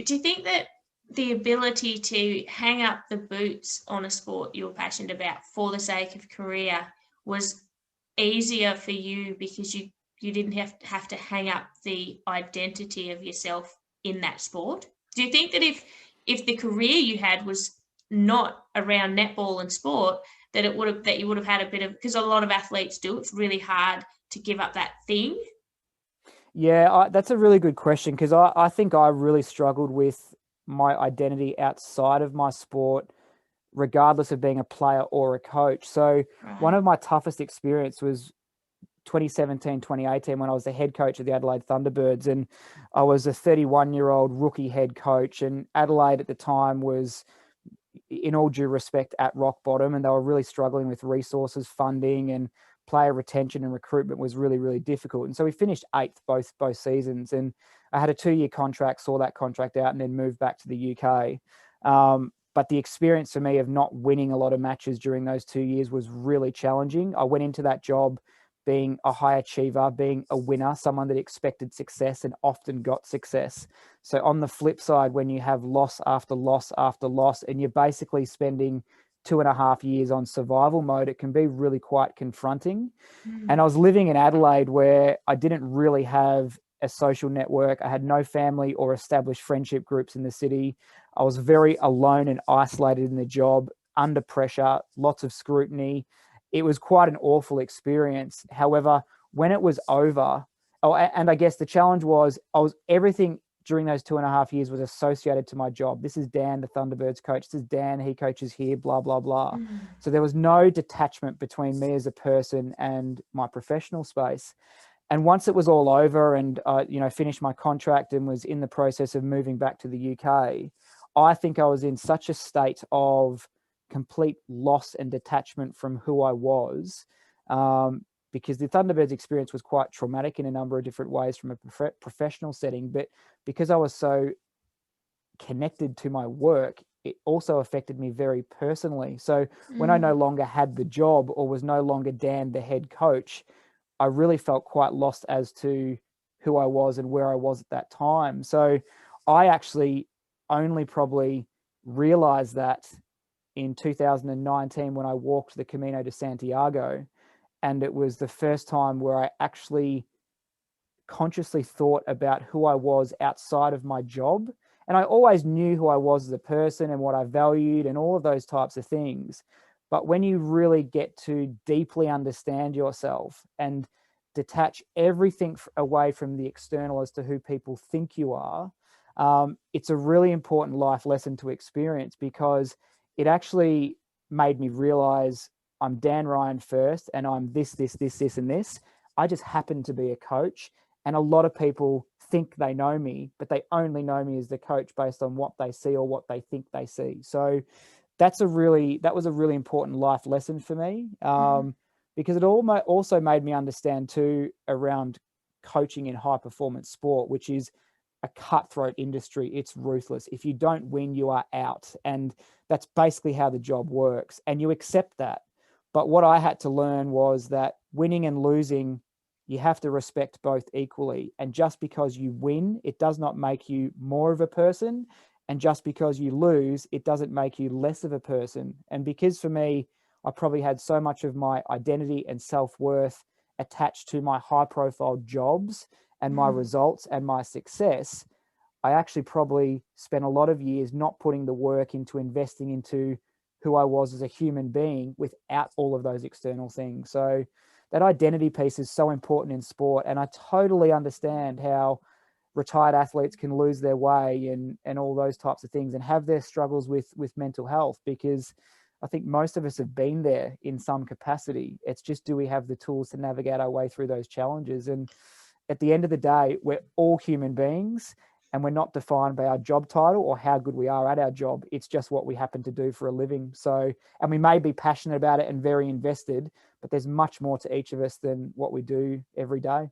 Do you think that the ability to hang up the boots on a sport you were passionate about for the sake of career was easier for you because you didn't have to hang up the identity of yourself in that sport? Do you think that if the career you had was not around netball and sport, that you would have had a bit of, because a lot of athletes do, it's really hard to give up that thing? Yeah, that's a really good question, because I think I really struggled with my identity outside of my sport, regardless of being a player or a coach. So one Right. of my toughest experience was 2017, 2018, when I was the head coach of the Adelaide Thunderbirds, and I was a 31-year-old rookie head coach, and Adelaide at the time was, in all due respect, at rock bottom, and they were really struggling with resources, funding, and player retention and recruitment was really, really difficult. And so we finished 8th both seasons, and I had a 2-year contract, saw that contract out, and then moved back to the UK. But the experience for me of not winning a lot of matches during those 2 years was really challenging. I went into that job being a high achiever, being a winner, someone that expected success and often got success. So on the flip side, when you have loss after loss after loss, and you're basically spending 2.5 years on survival mode, it can be really quite confronting. And I was living in Adelaide, where I didn't really have a social network. I had no family or established friendship groups in the city. I was very alone and isolated in the job, under pressure, lots of scrutiny. It was quite an awful experience. However, when it was over, and I guess the challenge was, everything during those 2.5 years was associated to my job. This is Dan, the Thunderbirds coach. This is Dan, he coaches here, blah, blah, blah. So there was no detachment between me as a person and my professional space. And once it was all over, and finished my contract and was in the process of moving back to the UK, I think I was in such a state of complete loss and detachment from who I was, because the Thunderbirds experience was quite traumatic in a number of different ways from a professional setting. But because I was so connected to my work, it also affected me very personally. So when I no longer had the job, or was no longer Dan, the head coach, I really felt quite lost as to who I was and where I was at that time. So I actually only probably realized that in 2019, when I walked the Camino de Santiago. And it was the first time where I actually consciously thought about who I was outside of my job. And I always knew who I was as a person and what I valued and all of those types of things. But when you really get to deeply understand yourself and detach everything away from the external as to who people think you are, it's a really important life lesson to experience, because it actually made me realize I'm Dan Ryan first, and I'm this, and this. I just happen to be a coach. And a lot of people think they know me, but they only know me as the coach based on what they see or what they think they see. So that was a really important life lesson for me, because it also made me understand too, around coaching in high performance sport, which is a cutthroat industry. It's ruthless. If you don't win, you are out. And that's basically how the job works. And you accept that. But what I had to learn was that winning and losing, you have to respect both equally. And just because you win, it does not make you more of a person. And just because you lose, it doesn't make you less of a person. And because for me, I probably had so much of my identity and self-worth attached to my high-profile jobs and my results and my success, I actually probably spent a lot of years not putting the work into investing into who I was as a human being without all of those external things. So that identity piece is so important in sport. And I totally understand how retired athletes can lose their way and all those types of things and have their struggles with mental health, because I think most of us have been there in some capacity. It's just, do we have the tools to navigate our way through those challenges? And at the end of the day, we're all human beings, and we're not defined by our job title or how good we are at our job. It's just what we happen to do for a living. So, and we may be passionate about it and very invested, but there's much more to each of us than what we do every day.